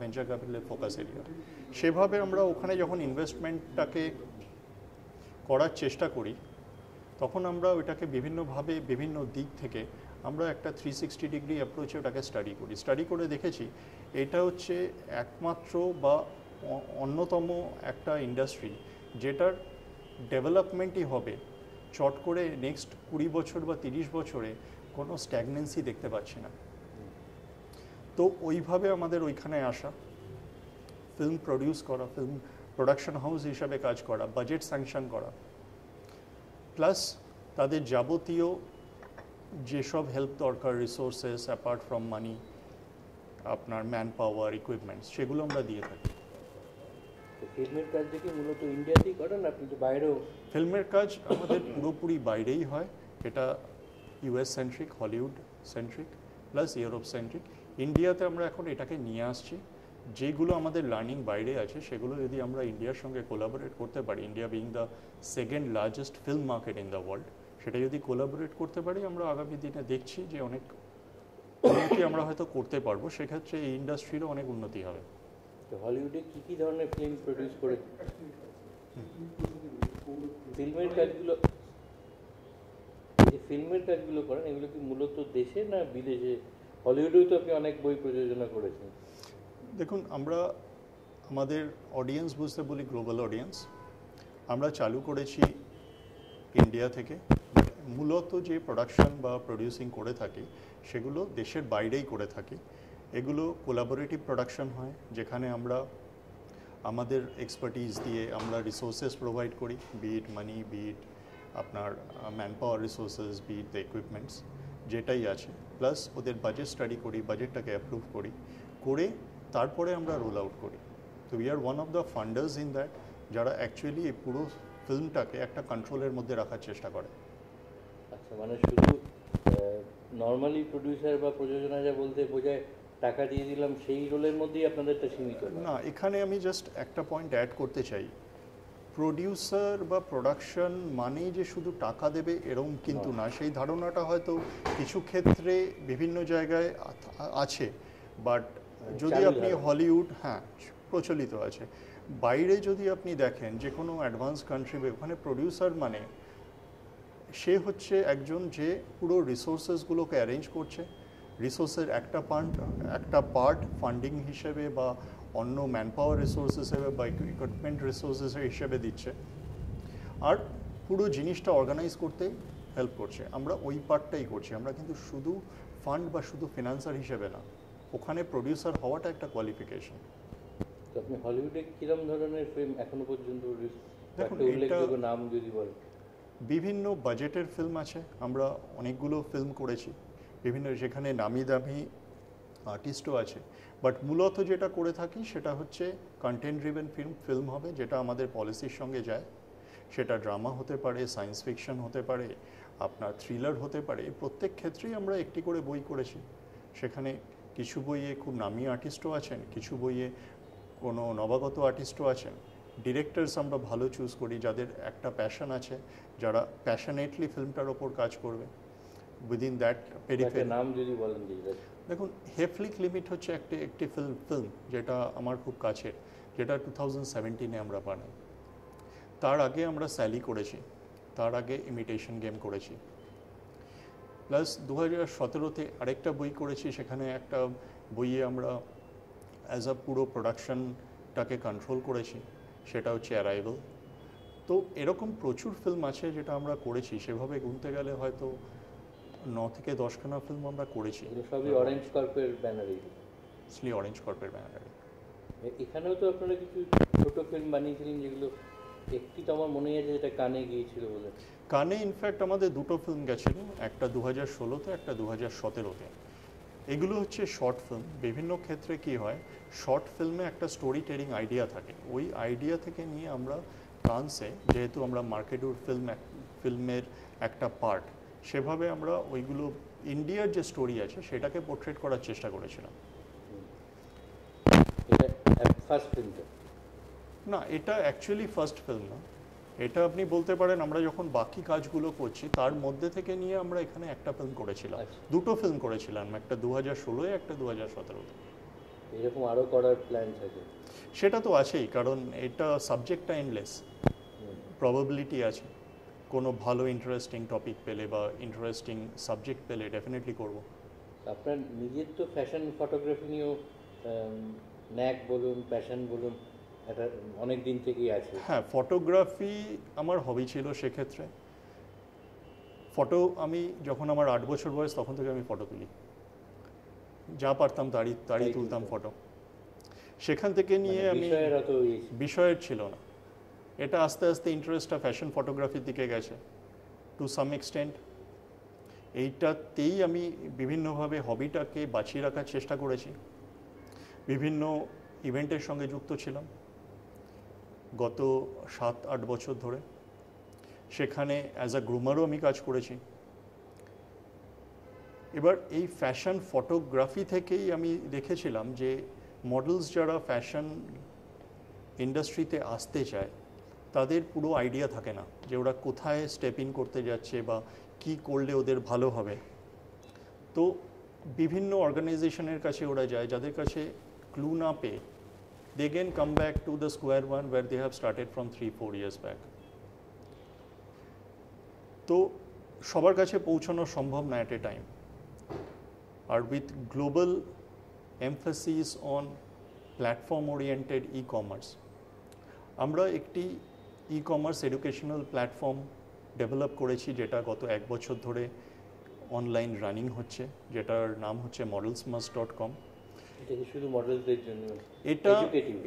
Venture ক্যাপিটালের focus area. সেভাবে আমরা ওখানে যখন ইনভেস্টমেন্টটাকে করার চেষ্টা করি তখন আমরা ওইটাকে বিভিন্নভাবে বিভিন্ন দিক থেকে আমরা একটা 360 ডিগ্রি অ্যাপ্রোচে ওটাকে স্টাডি করে দেখেছি এটা হচ্ছে একমাত্র বা অন্যতম একটা ইন্ডাস্ট্রি যেটার ডেভেলপমেন্টই হবে চট করে নেক্সট 20 বছর বা 30 বছরে কোনো স্ট্যাগনেন্সি দেখতে পাচ্ছি না। তো ওইভাবে আমাদের ওইখানে আসা, ফিল্ম প্রডিউস করা, ফিল্ম প্রোডাকশন হাউস হিসাবে কাজ করা, বাজেট স্যাংশন করা, প্লাস তাদের যাবতীয় যেসব হেল্প দরকার রিসোর্সেস অ্যাপার্ট ফ্রম মানি, আপনার ম্যান পাওয়ার, ইকুইপমেন্টস, সেগুলো আমরা দিয়ে থাকি। ফিল্মের কাজ দেখি মূলত ইন্ডিয়াতেই করেন আপনি, তো বাইরেও? ফিল্মের কাজ আমাদের পুরোপুরি বাইরেই হয়, এটা US centric, Hollywood centric plus Europe centric. ইন্ডিয়াতে আমরা এখন এটাকে নিয়ে আসছি, যেগুলো আমাদের লার্নিং বাইরে আছে সেগুলো যদি আমরা ইন্ডিয়ার সঙ্গে কোলাবোরেট করতে পারি, India being the second largest film market in the world, সেটা যদি কোলাবোরেট করতে পারি আমরা আগামী দিনে দেখছি যে অনেক উন্নতি আমরা হয়তো করতে পারবো, সেক্ষেত্রে এই ইন্ডাস্ট্রিরও অনেক উন্নতি হবে। তো হলিউডে কী কী ধরনের ফিল্ম প্রডিউস করে ফিল্মের কাজগুলো, যে ফিল্মের কাজগুলো করেন এগুলো কি মূলত দেশে না বিদেশে? হলিউডেও তো আপনি অনেক বই প্রযোজনা করেছেন। দেখুন, আমরা আমাদের অডিয়েন্স বুঝতে বলি গ্লোবাল অডিয়েন্স, আমরা চালু করেছি ইন্ডিয়া থেকে, মূলত যে প্রোডাকশন বা প্রডিউসিং করে থাকি সেগুলো দেশের বাইরেই করে থাকি। এগুলো কোলাবোরেটিভ প্রোডাকশন হয়, যেখানে আমরা আমাদের এক্সপার্টিজ দিয়ে আমরা রিসোর্সেস প্রোভাইড করি, বিট মানি, বিট আপনার manpower resources, be it the equipments যেটাই আছে, প্লাস ওদের বাজেট স্টাডি করি, বাজেটটাকে অ্যাপ্রুভ করি, করে তারপরে আমরা রোল আউট করি। তো we are one of the funders in that, যারা অ্যাকচুয়ালি এই পুরো ফিল্মটাকে একটা কন্ট্রোলের মধ্যে রাখার চেষ্টা করে। আচ্ছা, মানে শুধু নর্মালি প্রডিউসার বা প্রযোজনা যা বলতে বোঝায় টাকা দিয়ে দিলাম সেই রোলের মধ্যেই আপনাদেরটা সীমিত না, এখানে আমি জাস্ট একটা পয়েন্ট অ্যাড করতে চাই, প্রডিউসার বা প্রোডাকশন মানে যে শুধু টাকা দেবে এরকম কিন্তু না। সেই ধারণাটা হয়তো কিছু ক্ষেত্রে বিভিন্ন জায়গায় আছে, বাট যদি আপনি হলিউড, হ্যাঁ প্রচলিত আছে, বাইরে যদি আপনি দেখেন যে কোনো অ্যাডভান্স কান্ট্রি, ওখানে প্রডিউসার মানে সে হচ্ছে একজন যে পুরো রিসোর্সেসগুলোকে অ্যারেঞ্জ করছে, রিসোর্সের একটা পার্ট ফান্ডিং হিসেবে বা অন্য ম্যান পাওয়ার রিসোর্স হিসেবে বা ইকুইপমেন্ট রিসোর্সেস হিসেবে দিচ্ছে, আর পুরো জিনিসটা অর্গানাইজ করতে হেল্প করছে। আমরা ওই পার্টটাই করছি, আমরা কিন্তু শুধু ফান্ড বা শুধু ফিনান্সার হিসেবে না, ওখানে প্রডিউসার হওয়াটা একটা কোয়ালিফিকেশন। তো আপনি হলিউডে কিরম ধরনের ফিল্ম এখনো পর্যন্ত দেখুন, উল্লেখযোগ্য নাম যদি বলেন? বিভিন্ন বাজেটের ফিল্ম আছে, আমরা অনেকগুলো ফিল্ম করেছি, বিভিন্ন যেখানে নামি দামি আর্টিস্টও আছে, বাট মূলত যেটা করে থাকি সেটা হচ্ছে কন্টেন্ট ড্রিভেন ফিল্ম হবে, যেটা আমাদের পলিসির সঙ্গে যায়। সেটা ড্রামা হতে পারে, সায়েন্স ফিকশন হতে পারে, আপনার থ্রিলার হতে পারে, প্রত্যেক ক্ষেত্রেই আমরা একটি করে বই করেছি। সেখানে কিছু বইয়ে খুব নামি আর্টিস্টও আছেন, কিছু বইয়ে কোনো নবাগত আর্টিস্টও আছেন। ডিরেক্টরস আমরা ভালো চুজ করি যাদের একটা প্যাশন আছে, যারা প্যাশনেটলি ফিল্মটার ওপর কাজ করবে উইদিন দ্যাট পেরিফেরি। নাম যদি বলেন? দেখুন, হেফলিক লিমিট হচ্ছে একটি ফিল্ম যেটা আমার খুব কাছের, যেটা 2017-এ আমরা বানাই। তার আগে আমরা স্যালি করেছি, তার আগে ইমিটেশন গেম করেছি, প্লাস 2017-তে আরেকটা বই করেছি, সেখানে একটা বইয়ে আমরা অ্যাজ আ পুরো প্রোডাকশনটাকে কন্ট্রোল করেছি, সেটা হচ্ছে অ্যারাইভাল। তো এরকম প্রচুর ফিল্ম আছে যেটা আমরা করেছি, সেভাবে গুনতে গেলে হয়তো 9 থেকে 10খানা ফিল্ম আমরা করেছি। সবই অরেঞ্জ কর্পের ব্যানারে? অরেঞ্জ কর্পের ব্যানারে। এখানেও তো আপনারা কিছু ছোট ফিল্ম বানিয়েছিলেন, যেগুলো একটি তো আমার মনে আছে যেটা কানে গিয়েছিল বলে। কানে ইনফ্যাক্ট আমাদের দুটো ফিল্ম গেছিল, একটা 2016-তে, একটা 2017-তে। এগুলো হচ্ছে শর্ট ফিল্ম। বিভিন্ন ক্ষেত্রে কি হয়, শর্ট ফিল্মে একটা স্টোরি টেলিং আইডিয়া থাকে, ওই আইডিয়া থেকে নিয়ে আমরা কানসে, যেহেতু আমরা মার্কেটুর ফিল্মের একটা পার্ট, সেভাবে আমরা ওইগুলো ইন্ডিয়ার যে স্টোরি আছে সেটাকে পোর্ট্রেট করার চেষ্টা করেছিলাম। না, এটা অ্যাকচুয়ালি ফার্স্ট ফিল্ম না, এটা আপনি বলতে পারেন আমরা যখন বাকি কাজগুলো করছি তার মধ্যে থেকে নিয়ে আমরা এখানে একটা ফিল্ম করেছিলাম, দুটো ফিল্ম করেছিলাম, একটা 2016-এ, একটা 2017-তে। এরকম আরও করার প্ল্যান থাকে? সেটা তো আছেই, কারণ এটা সাবজেক্টটা এন্ডলেস, প্রবাবিলিটি আছে। কোনো ভালো ইন্টারেস্টিং টপিক পেলে বা ইন্টারেস্টিং সাবজেক্ট পেলে ডেফিনেটলি করব। আপনার নিজের তো ফ্যাশন ফটোগ্রাফি নিয়েও ন্যাক বলুন, প্যাশন বলুন, এটা অনেক দিন থেকেই আছে। হ্যাঁ, ফটোগ্রাফি আমার হবি ছিল সেক্ষেত্রে। ফটো আমি যখন আমার 8 বছর বয়স তখন থেকে আমি ফটো তুলি, যা পারতাম তারই তুলতাম ফটো। সেখান থেকে নিয়ে আমি বিষয়ের ছিল না, এটা আস্তে আস্তে ইন্টারেস্টটা ফ্যাশন ফটোগ্রাফির দিকে গেছে টু সাম এক্সটেন্ট। এইটাতেই আমি বিভিন্নভাবে হবিটাকে বাঁচিয়ে রাখার চেষ্টা করেছি, বিভিন্ন ইভেন্টের সঙ্গে যুক্ত ছিলাম গত 7-8 বছর ধরে। সেখানে অ্যাজ আ গ্রুমারও আমি কাজ করেছি। এবার এই ফ্যাশন ফটোগ্রাফি থেকেই আমি দেখেছিলাম যে মডেলস যারা ফ্যাশন ইন্ডাস্ট্রিতে আসতে চায় তাদের পুরো আইডিয়া থাকে না যে ওরা কোথায় স্টেপ ইন করতে যাচ্ছে বা কি করলে ওদের ভালো হবে। তো বিভিন্ন অর্গানাইজেশনের কাছে ওরা যায় যাদের কাছে ক্লু না পেয়ে they again come back to the square one where they have started from 3-4 years back. তো সবার কাছে পৌঁছানো সম্ভব না at a time, R with global emphasis on platform oriented e-commerce আমরা একটি ই-কমার্স এডুকেশনাল প্ল্যাটফর্ম ডেভেলপ করেছি যেটা গত 1 বছর ধরে অনলাইন রানিং হচ্ছে, যেটার নাম হচ্ছে modelsmust.com। এটা শুধু মডেলসদের জন্য?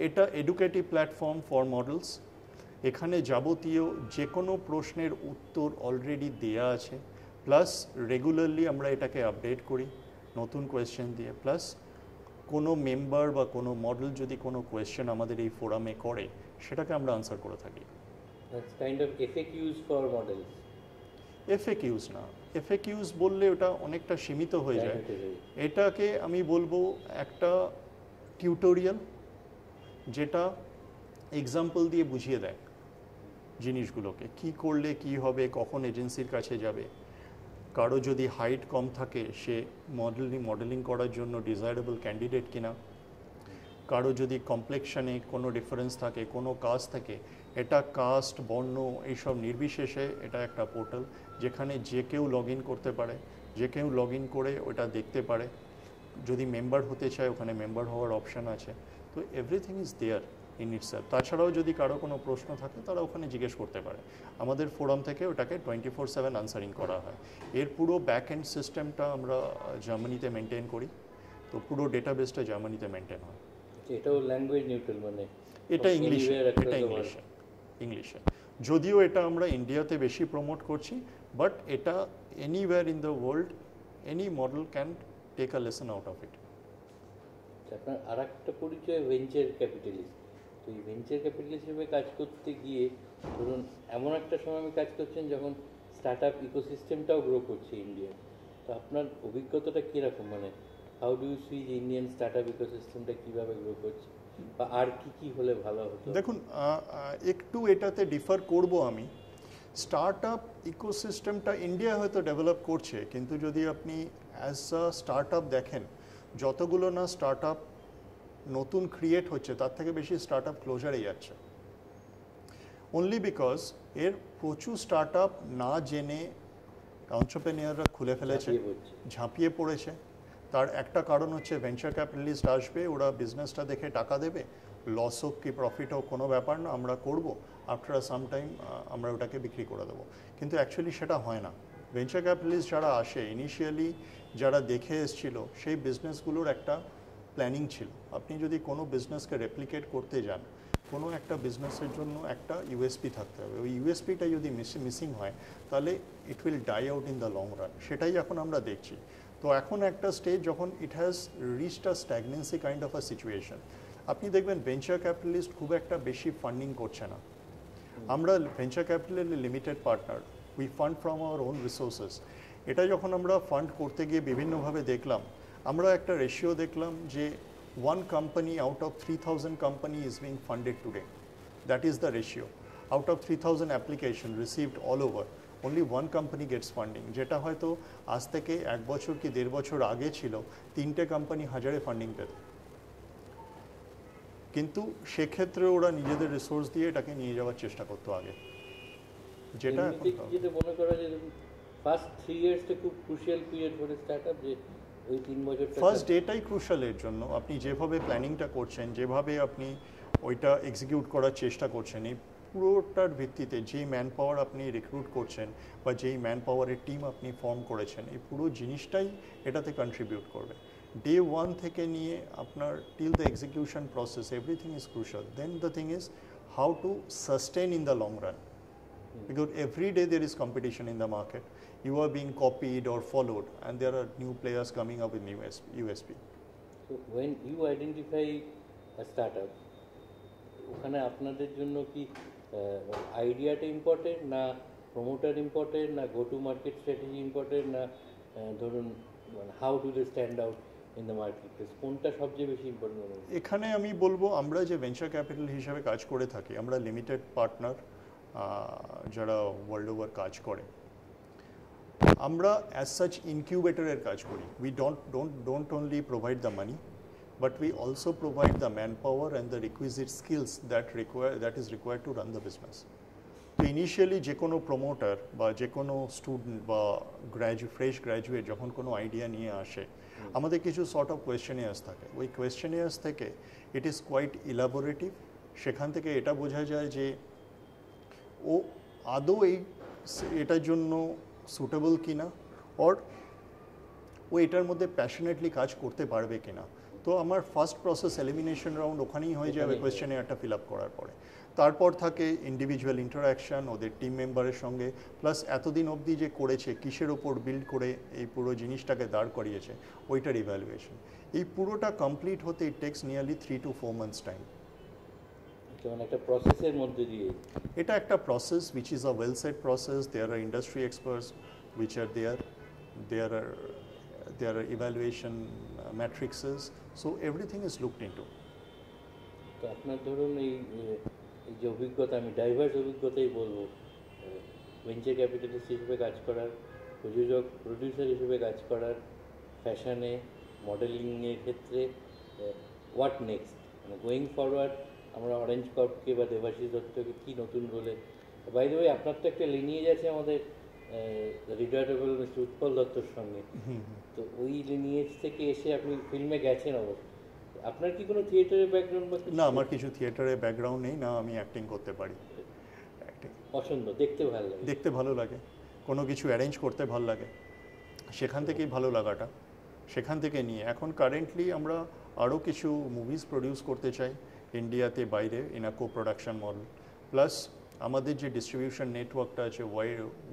এটা এডুকেটিভ প্ল্যাটফর্ম ফর মডেলস। এখানে যাবতীয় যে কোনো প্রশ্নের উত্তর অলরেডি দেয়া আছে, প্লাস রেগুলারলি আমরা এটাকে আপডেট করি নতুন কোয়েশ্চেন দিয়ে। প্লাস কোনো মেম্বার বা কোনো মডেল যদি কোনো কোয়েশ্চেন আমাদের এই ফোরামে করে সেটাকে আমরা আনসার করে থাকি। That's kind of FAQs for models. FAQs না, FAQs বললে ওটা অনেকটা সীমিত হয়ে যায়। এটাকে আমি বলবো একটা টিউটোরিয়াল যেটা এক্সাম্পল দিয়ে বুঝিয়ে দেয় জিনিসগুলোকে, কি করলে কি হবে, কখন এজেন্সির কাছে যাবে, কারো যদি হাইট কম থাকে সে মডেলিং করার জন্য ডিজায়ারেবল ক্যান্ডিডেট কিনা, কারো যদি কমপ্লেক্সনে কোনো ডিফারেন্স থাকে, কোনো কাস্ট থাকে, এটা কাস্ট বর্ণ এইসব নির্বিশেষে এটা একটা পোর্টাল যেখানে যে কেউ লগ ইন করতে পারে, যে কেউ লগ ইন করে ওটা দেখতে পারে। যদি মেম্বার হতে চায় ওখানে মেম্বার হওয়ার অপশান আছে। তো everything is there in itself. তাছাড়াও যদি কারো কোনো প্রশ্ন থাকে তারা ওখানে জিজ্ঞেস করতে পারে, আমাদের ফোরাম থেকে ওটাকে 24/7 আনসারিং করা হয়। এর পুরো ব্যাক এন্ড সিস্টেমটা আমরা জার্মানিতে মেনটেন করি, তো পুরো ডেটাবেসটা জার্মানিতে মেনটেন হয়। এটাও ল্যাঙ্গুয়েজ নিউট্রাল, মানে এটা ইংলিশে যদিও এটা আমরা ইন্ডিয়াতে বেশি প্রমোট করছি, বাট এটা anywhere in the world any model can take a lesson out of it. আপনার আর একটা পরিচয় ভেঞ্চার ক্যাপিটালিস্ট। তো এই ভেঞ্চার ক্যাপিটালিস্ট হিসেবে কাজ করতে গিয়ে ধরুন এমন একটা সময় আমি কাজ করছেন যখন স্টার্ট আপ ইকোসিস্টেমটাও গ্রো করছে ইন্ডিয়া। তো আপনার অভিজ্ঞতাটা কীরকম, মানে হাউ ডু ইউ সি যে ইন্ডিয়ান স্টার্ট আপ ইকোসিস্টেমটা কীভাবে গ্রো করছে, বা আর কি হলে ভালো হতো? দেখুন, একটু এটাতে ডিফার করব আমি। স্টার্ট আপ ইকোসিস্টেমটা ইন্ডিয়া হয়তো ডেভেলপ করছে, কিন্তু যদি আপনি অ্যাজ আ স্টার্ট আপ দেখেন, যতগুলো না স্টার্ট আপ নতুন ক্রিয়েট হচ্ছে তার থেকে বেশি স্টার্ট আপ ক্লোজারে যাচ্ছে। অনলি বিকজ এর প্রচুর স্টার্ট আপ না জেনে এন্টারপ্রেনিয়ররা খুলে ফেলেছে, ঝাঁপিয়ে পড়েছে। তার একটা কারণ হচ্ছে ভেঞ্চার ক্যাপিটালিস্ট আসবে, ওরা বিজনেসটা দেখে টাকা দেবে, লস হোক কি প্রফিট হোক কোনো ব্যাপার না, আমরা করব, আফটার সাম টাইম আমরা ওটাকে বিক্রি করে দেবো। কিন্তু অ্যাকচুয়ালি সেটা হয় না। ভেঞ্চার ক্যাপিটালিস্ট যারা আসে ইনিশিয়ালি যারা দেখে এসেছিল সেই বিজনেসগুলোর একটা প্ল্যানিং ছিল। আপনি যদি কোনো বিজনেসকে রেপ্লিকেট করতে যান, কোনো একটা বিজনেসের জন্য একটা ইউএসপি থাকতে হবে। ওই ইউএসপিটা যদি মিসিং হয় তাহলে it will die out in the long run. সেটাই এখন আমরা দেখছি। তো এখন একটা স্টেজ যখন it has reached a stagnancy kind of a situation, আপনি দেখবেন ভেঞ্চার ক্যাপিটালিস্ট খুব একটা বেশি ফান্ডিং করছে না। আমরা ভেঞ্চার ক্যাপিটালের limited partner, we fund from our own resources. এটা যখন আমরা ফান্ড করতে গিয়ে বিভিন্নভাবে দেখলাম, আমরা একটা রেশিও দেখলাম যে 1 company out of 3,000 company is being funded today. That is the ratio. Out of 3,000 application received all over, only 1 company gets funding. যেটা হয়তো আজ থেকে 1 বছর কি 1.5 বছর আগে ছিল 3টে কোম্পানি 1000-এ ফান্ডিং পেত। কিন্তু সেক্ষেত্রে ওরা নিজেদের রিসোর্স দিয়ে এটাকে নিয়ে যাওয়ার চেষ্টা করতো আগে, যেটা এখন এমনিতে যেটা মনে করা যায় ফার্স্ট 3 ইয়ার্সটা খুব ক্রুশিয়াল পিরিয়ড ফর স্টার্টআপ, যে ওই 3 বছরটা ফার্স্ট ডেটাই ক্রুশাল এর জন্য। আপনি যেভাবে প্ল্যানিংটা করছেন, যেভাবে আপনি ওইটা এক্সিকিউট করার চেষ্টা করছেন, এই পুরোটার ভিত্তিতে যেই ম্যান পাওয়ার আপনি রিক্রুট করছেন বা যেই ম্যান পাওয়ারের টিম আপনি ফর্ম করেছেন, এই পুরো জিনিসটাই এটাতে কন্ট্রিবিউট করবে। ডে ওয়ান থেকে নিয়ে আপনার till the execution process everything is crucial. Then the thing is how to sustain in the long run, because every day there is competition in the market. You are being copied or followed, and there are new players coming up with new USP. So when you identify a startup, ওখানে আপনাদের জন্য কি আইডিয়াটা important, না promoter important, না go to market strategy important, না ধরুন how to they stand out in the market place, কোনটা সবচেয়ে বেশি ইম্পর্টেন্ট? এখানে আমি বলবো আমরা যে ভেঞ্চার ক্যাপিটাল হিসাবে কাজ করে থাকি, আমরা লিমিটেড পার্টনার যারা ওয়ার্ল্ড ওভার কাজ করে, আমরা অ্যাজ সাচ ইনকিউবেটরের কাজ করি। We don't only provide the money, but we also provide the manpower and the requisite skills that is required to run the business. তো ইনিশিয়ালি যে কোনো প্রমোটার বা যে কোনো স্টুডেন্ট বা ফ্রেশ গ্র্যাজুয়েট যখন কোনো আইডিয়া নিয়ে আসে, আমাদের কিছু সর্ট অফ কোয়েশ্চেনিয়ার্স থাকে। ওই কোয়েশ্চেনিয়ার্স থেকে ইট ইজ কোয়াইট ইলাবোরেটিভ। সেখান থেকে এটা বোঝা যায় যে ও আদৌ এটার জন্য সুটেবল কিনা, অর ও এটার মধ্যে প্যাশনেটলি কাজ করতে পারবে কিনা। তো আমার ফার্স্ট প্রসেস এলিমিনেশন রাউন্ড ওখানেই হয়ে যাবে কোয়েশ্চেনিয়ারটা ফিল আপ করার পরে। তারপর থাকে ইন্ডিভিজুয়াল ইন্টারাকশান ওদের টিম মেম্বারের সঙ্গে, প্লাস এতদিন অবধি যে করেছে, কিসের ওপর বিল্ড করে এই পুরো জিনিসটাকে দাঁড় করিয়েছে, ওইটার ইভ্যালুয়েশন। এই পুরোটা কমপ্লিট হতে it takes nearly 3 to 4 months time. একটা প্রসেসের মধ্যে দিয়ে এটা একটা process which is a well set process. There are industry experts which are there. There are evaluation matrices, so everything is looked into. তো আপনার ধরুন এই যে অভিজ্ঞতা, আমি ডাইভার্স অভিজ্ঞতাই বলবো, ভেঞ্চার ক্যাপিটালিস্ট হিসেবে কাজ করার, প্রযোজক প্রডিউসার হিসেবে কাজ করার, ফ্যাশনে মডেলিংয়ের ক্ষেত্রে, হোয়াট নেক্সট, মানে গোয়িং ফরওয়ার্ড আমরা অরেঞ্জ কর্পকে বা দেবাশিস দত্তকে কী নতুন রোলে, বাই দ্য ওয়ে আপনার তো একটা লিনিয়েজ আছে আমাদের রিটায়ারেবল মিস্টার উৎপল দত্তর সঙ্গে, তো ওই লিনিয়েজ থেকে এসে আপনি ফিল্মে গেছেন অবশ্য। আপনার কি কোনো থিয়েটারের ব্যাকগ্রাউন্ড বা? না, আমার কিছু থিয়েটারের ব্যাকগ্রাউন্ড নেই, না আমি অ্যাক্টিং করতে পারি। পছন্দ, দেখতে ভালো লাগে, দেখতে ভালো লাগে, কোনো কিছু অ্যারেঞ্জ করতে ভালো লাগে, সেখান থেকেই ভালো লাগাটা, সেখান থেকে নিয়ে এখন কারেন্টলি আমরা আরও কিছু মুভিজ প্রডিউস করতে চাই ইন্ডিয়াতে, বাইরে, in a co production model. Plus আমাদের যে ডিস্ট্রিবিউশন নেটওয়ার্কটা আছে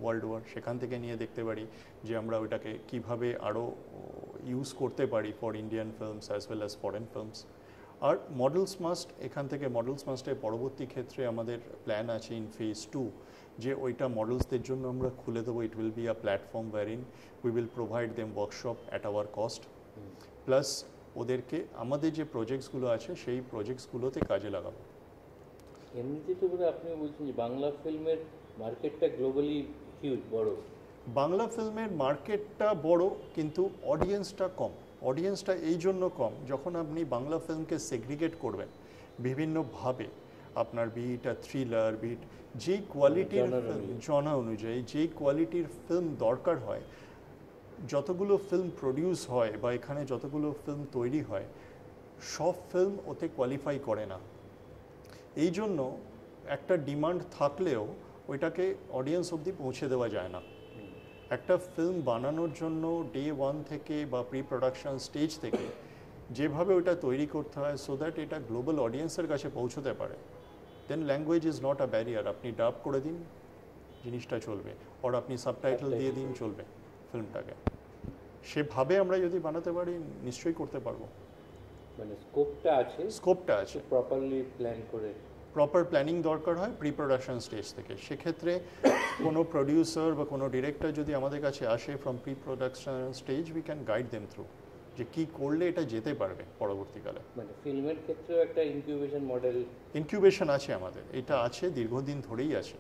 ওয়ার্ল্ড ওয়ার, সেখান থেকে নিয়ে দেখতে পারি যে আমরা ওইটাকে কীভাবে আরও ইউজ করতে পারি for Indian films as well as foreign films. আর মডেলস মাস্ট, এখান থেকে মডেলস মাস্টের পরবর্তী ক্ষেত্রে আমাদের প্ল্যান আছে ইন ফেজ 2 যে ওইটা মডেলসদের জন্য আমরা খুলে দেবো। It will be a platform wherein we will provide them workshop at our cost, plus ওদেরকে আমাদের যে প্রজেক্টসগুলো আছে সেই প্রজেক্টসগুলোতে কাজে লাগাবো। এমনিতে তো বোধহয় আপনি বলছেন যে বাংলা ফিল্মের মার্কেটটা গ্লোবালি হিউজ, বড়। বাংলা ফিল্মের মার্কেটটা বড়, কিন্তু অডিয়েন্সটা কম। অডিয়েন্সটা এই জন্য কম, যখন আপনি বাংলা ফিল্মকে সেগ্রিগেট করবেন বিভিন্নভাবে, আপনার বিটা থ্রিলার, বিট যেই কোয়ালিটির জনা অনুযায়ী যেই কোয়ালিটির ফিল্ম দরকার হয়, যতগুলো ফিল্ম প্রডিউস হয় বা এখানে যতগুলো ফিল্ম তৈরি হয়, সব ফিল্ম ওতে কোয়ালিফাই করে না। এই জন্য একটা ডিমান্ড থাকলেও ওইটাকে অডিয়েন্স অবধি পৌঁছে দেওয়া যায় না। একটা ফিল্ম বানানোর জন্য ডে 1 থেকে বা প্রি প্রোডাকশন স্টেজ থেকে যেভাবে ওইটা তৈরি করতে হয় সো দ্যাট এটা গ্লোবাল অডিয়েন্সের কাছে পৌঁছতে পারে, then language is not a barrier. আপনি ডাব করে দিন, জিনিসটা চলবে, আর আপনি সাবটাইটেল দিয়ে দিন, চলবে ফিল্মটাকে। সেভাবে আমরা যদি বানাতে পারি নিশ্চয়ই করতে পারবো। মানে স্কোপটা আছে, প্রপারলি প্ল্যান করে প্রপার প্ল্যানিং দরকার হয় প্রি প্রোডাকশন স্টেজ থেকে। সেক্ষেত্রে কোনো প্রডিউসার বা কোনো ডিরেক্টর যদি আমাদের কাছে আসে from pre production stage, we can guide them through যে কী করলে এটা যেতে পারবে পরবর্তীকালে। মানে ফিল্মের ক্ষেত্রেও একটা ইনকিউবেশন আছে আমাদের, এটা আছে, দীর্ঘদিন ধরেই আছে,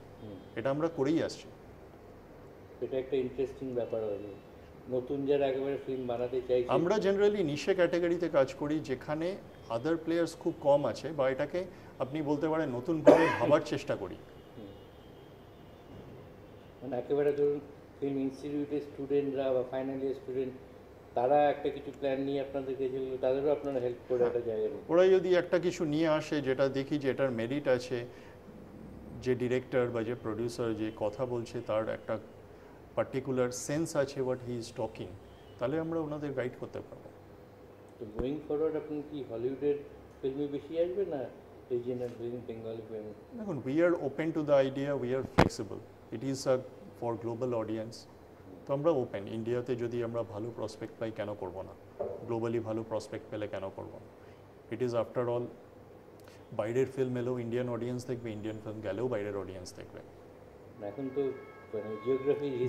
এটা আমরা করেই আসছি। এটা একটা ইন্টারেস্টিং ব্যাপার হবে। নতুন যারা একেবারে ফিল্ম বানাতে চাইছে, আমরা জেনারেলি নিশে ক্যাটাগরিতে কাজ করি, যেখানে আদার প্লেয়ার্স খুব কম আছে, বা এটাকে আপনি বলতে পারেন নতুনভাবে ভাবার চেষ্টা করি। মানে একেবারে ধরুন ফিল্ম ইনস্টিটিউটের স্টুডেন্টরা বা ফাইনাল ইয়ার স্টুডেন্ট, তারা একটা কিছু প্ল্যান নিয়ে আপনাদেরকে যেগুলো, তাদেরও আপনারা হেল্প করে একটা জায়গায়। ওরা যদি একটা কিছু নিয়ে আসে যেটা দেখি যে এটার মেরিট আছে, যে ডিরেক্টর বা যে প্রডিউসার যে কথা বলছে তার একটা পার্টিকুলার সেন্স আছে হোয়াট হি ইজ টকিং, তাহলে আমরা ওনাদের গাইড করতে পারবো। তো গোয়িং ফরওয়ার্ড আপনি কি হলিউডের ফিল্মে বেশি আসবে না রিজিয়নাল ফিল্ম, বেঙ্গলি ফিল্ম? দেখুন, we are open to the idea, we are flexible, it is a for global audience. তো আমরা ওপেন, ইন্ডিয়াতে যদি আমরা ভালো প্রসপেক্ট পাই কেন করব না, গ্লোবালি ভালো প্রসপেক্ট পেলে কেন করব না। ইট ইজ আফটার অল, বাইরের ফিল্ম এলেও ইন্ডিয়ান অডিয়েন্স দেখবে, ইন্ডিয়ান ফিল্ম গেলেও বাইরের অডিয়েন্স দেখবে। এখন তো মানে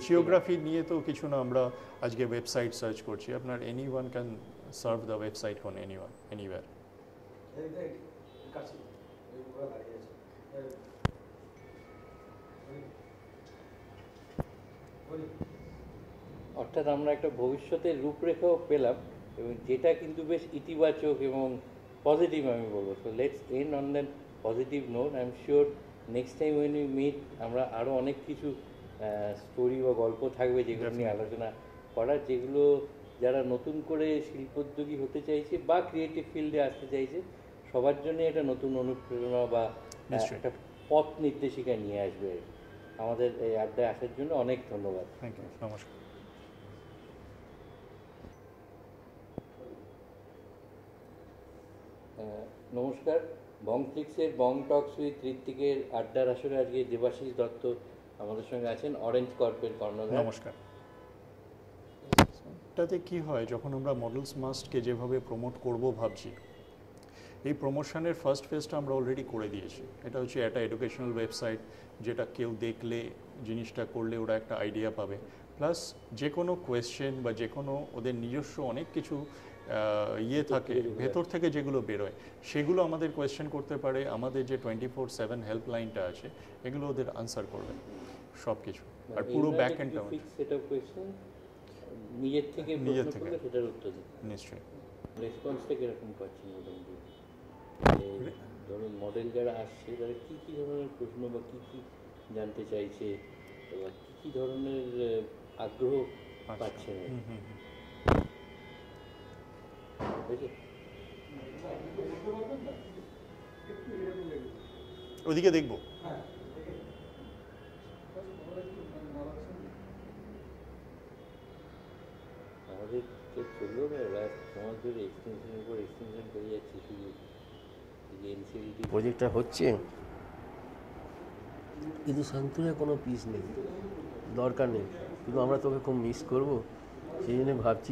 জিওগ্রাফি নিয়ে তো কিছু না, আমরা আজকে ওয়েবসাইট সার্চ করছি, আপনার any one can serve the website on any one anywhere. অর্থাৎ আমরা একটা ভবিষ্যতের রূপরেখাও পেলাম, এবং যেটা কিন্তু বেশ ইতিবাচক এবং পজিটিভ আমি বলবো। So let's end on that positive note. I am sure next time when we meet আমরা আরও অনেক কিছু স্টোরি বা গল্প থাকবে যেগুলো নিয়ে আলোচনা করার, যেগুলো যারা নতুন করে শিল্পোদ্যোগী হতে চাইছে বা ক্রিয়েটিভ ফিল্ডে আসতে চাইছে সবার জন্য একটা নতুন অনুপ্রেরণা বা একটা পথ নির্দেশিকা নিয়ে আসবে। আমাদের এই আড্ডায় আসার জন্য অনেক ধন্যবাদ। থ্যাংক ইউ, নমস্কার। নমস্কার, বংফ্লিক্সের বং টক্স উইথ ঋত্বিকের আড্ডার আসরে আজকে দেবাশিস দত্ত আমাদের সঙ্গে আছেন, অরেঞ্জ কর্পের কর্ণধার। নমস্কার। এটাতে কি হয়, যখন আমরা মডেলস মাস্টকে যেভাবে প্রমোট করব ভাবছি, এই প্রমোশনের ফার্স্ট ফেজটা আমরা অলরেডি করে দিয়েছি। এটা হচ্ছে একটা এডুকেশনাল ওয়েবসাইট, যেটা কেউ দেখলে, জিনিসটা করলে ওরা একটা আইডিয়া পাবে, প্লাস যে কোনো কোয়েশ্চেন বা যে কোনো ওদের নিজস্ব অনেক কিছু ইয়ে থাকে ভেতর থেকে যেগুলো বেরোয়, সেগুলো আমাদের কোয়েশ্চেন করতে পারে। আমাদের যে 24/7 হেল্পলাইনটা আছে, এগুলো ওদের আনসার করবে সব কিছু, আর পুরো ব্যাক এন্ডটা নিজের থেকে সেটার উত্তর দিন। নিশ্চয়ই। রেসপন্সটা কিরকম পাচ্ছেন মোটামুটি? ধরুন মডেল যারা আসছে তারা কী কী ধরনের প্রশ্ন বা কী কী জানতে চাইছে বা কী কী ধরনের আগ্রহ পাচ্ছেন? ওদিকে দেখবো। আমাদের তো চললো না, লাস্ট সমাজ ধরে এক্সটেনশনের উপর এক্সটেনশন করে যাচ্ছে, শুধু এনসিএলটি প্রজেক্টটা হচ্ছে, কিন্তু শান্তির কোনো পিস নেই, দরকার নেই, কিন্তু আমরা তোকে খুব মিস করবো, সেই জন্য ভাবছি